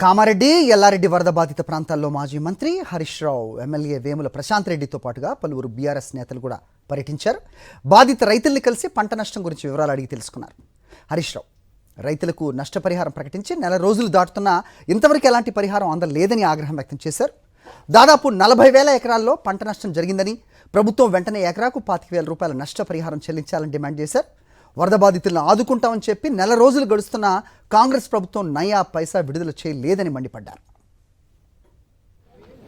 కామారెడ్డి ఎల్లారెడ్డి వరద బాధిత ప్రాంతాల్లో మాజీ మంత్రి హరీష్ రావు, ఎమ్మెల్యే వేముల ప్రశాంత్ రెడ్డితో పాటుగా పలువురు బీఆర్ఎస్ నేతలు కూడా పర్యటించారు. బాధిత రైతుల్ని కలిసి పంట నష్టం గురించి వివరాలు అడిగి తెలుసుకున్నారు. హరీష్ రావు రైతులకు నష్టపరిహారం ప్రకటించి నెల రోజులు దాటుతున్నా ఇంతవరకు ఎలాంటి పరిహారం అందలేదని ఆగ్రహం వ్యక్తం చేశారు. దాదాపు 40,000 ఎకరాల్లో పంట నష్టం జరిగిందని, ప్రభుత్వం వెంటనే ఎకరాకు 25,000 రూపాయల నష్టపరిహారం చెల్లించాలని డిమాండ్ చేశారు. వరద బాధితులను ఆదుకుంటామని చెప్పి నెల రోజులు గడుస్తున్న కాంగ్రెస్ ప్రభుత్వం నయా పైసా విడుదల చేయలేదని మండిపడ్డారు.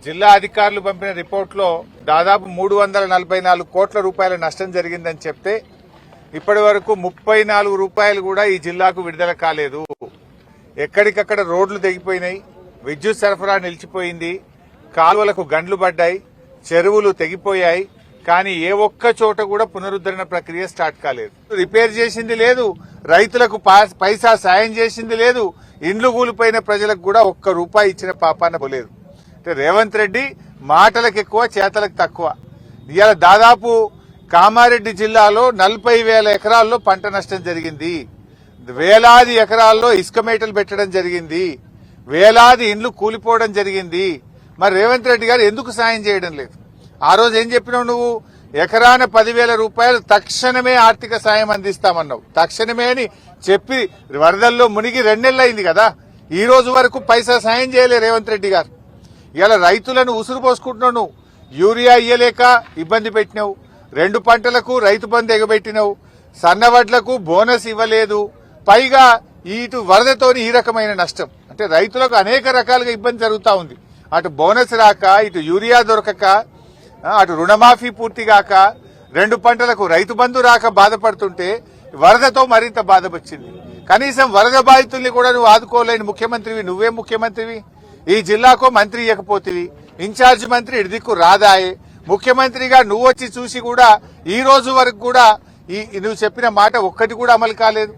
జిల్లా అధికారులు పంపిన రిపోర్టులో దాదాపు 344 కోట్ల రూపాయల నష్టం జరిగిందని చెప్తే ఇప్పటి వరకు 34 రూపాయలు కూడా ఈ జిల్లాకు విడుదల కాలేదు. ఎక్కడికక్కడ రోడ్లు తెగిపోయినాయి, విద్యుత్ సరఫరా నిలిచిపోయింది, కాలువలకు గండ్లు పడ్డాయి, చెరువులు తెగిపోయాయి. కానీ ఏ ఒక్క చోట కూడా పునరుద్ధరణ ప్రక్రియ స్టార్ట్ కాలేదు. రిపేర్ చేసింది లేదు, రైతులకు పైసా సాయం చేసింది లేదు, ఇండ్లు కూలిపోయిన ప్రజలకు కూడా ఒక్క రూపాయి ఇచ్చిన పాపాన పోలేదు. అంటే రేవంత్ రెడ్డి మాటలకు ఎక్కువ, చేతలకు తక్కువ. ఇవాళ దాదాపు కామారెడ్డి జిల్లాలో 40,000 ఎకరాల్లో పంట నష్టం జరిగింది. వేలాది ఎకరాల్లో ఇసుక మేటలు పెట్టడం జరిగింది, వేలాది ఇండ్లు కూలిపోవడం జరిగింది. మరి రేవంత్ రెడ్డి గారు ఎందుకు సాయం చేయడం లేదు? ఆ రోజు ఏం చెప్పినావు నువ్వు? ఎకరాన 10,000 రూపాయలు తక్షణమే ఆర్థిక సాయం అందిస్తామన్నావు. తక్షణమే అని చెప్పి వరదల్లో మునిగి 2 నెలలు అయింది కదా, ఈ రోజు వరకు పైసా సాయం చేయలే రేవంత్ రెడ్డి గారు. ఇలా రైతులను ఉసురు పోసుకుంటున్నావు. నువ్వు యూరియా ఇయ్యలేక ఇబ్బంది పెట్టినావు, 2 పంటలకు రైతు బంధు ఎగబెట్టినావు, సన్నవడ్లకు బోనస్ ఇవ్వలేదు. పైగా ఇటు వరదతోని ఈ రకమైన నష్టం. అంటే రైతులకు అనేక రకాలుగా ఇబ్బంది జరుగుతూ ఉంది. అటు బోనస్ రాక, ఇటు యూరియా దొరకక, అటు రుణమాఫీ పూర్తిగాక, 2 పంటలకు రైతు బంధు రాక బాధపడుతుంటే వరదతో మరింత బాధ వచ్చింది. కనీసం వరద బాధితుల్ని కూడా నువ్వు ఆదుకోలేని ముఖ్యమంత్రివి. నువ్వే ముఖ్యమంత్రివి? ఈ జిల్లాకో మంత్రి ఇవ్వకపోతివి, ఇన్ఛార్జి మంత్రి ఇడిదిక్కు రాదాయే. ముఖ్యమంత్రిగా నువ్వు వచ్చి చూసి కూడా ఈ రోజు వరకు కూడా నువ్వు చెప్పిన మాట ఒక్కటి కూడా అమలు కాలేదు.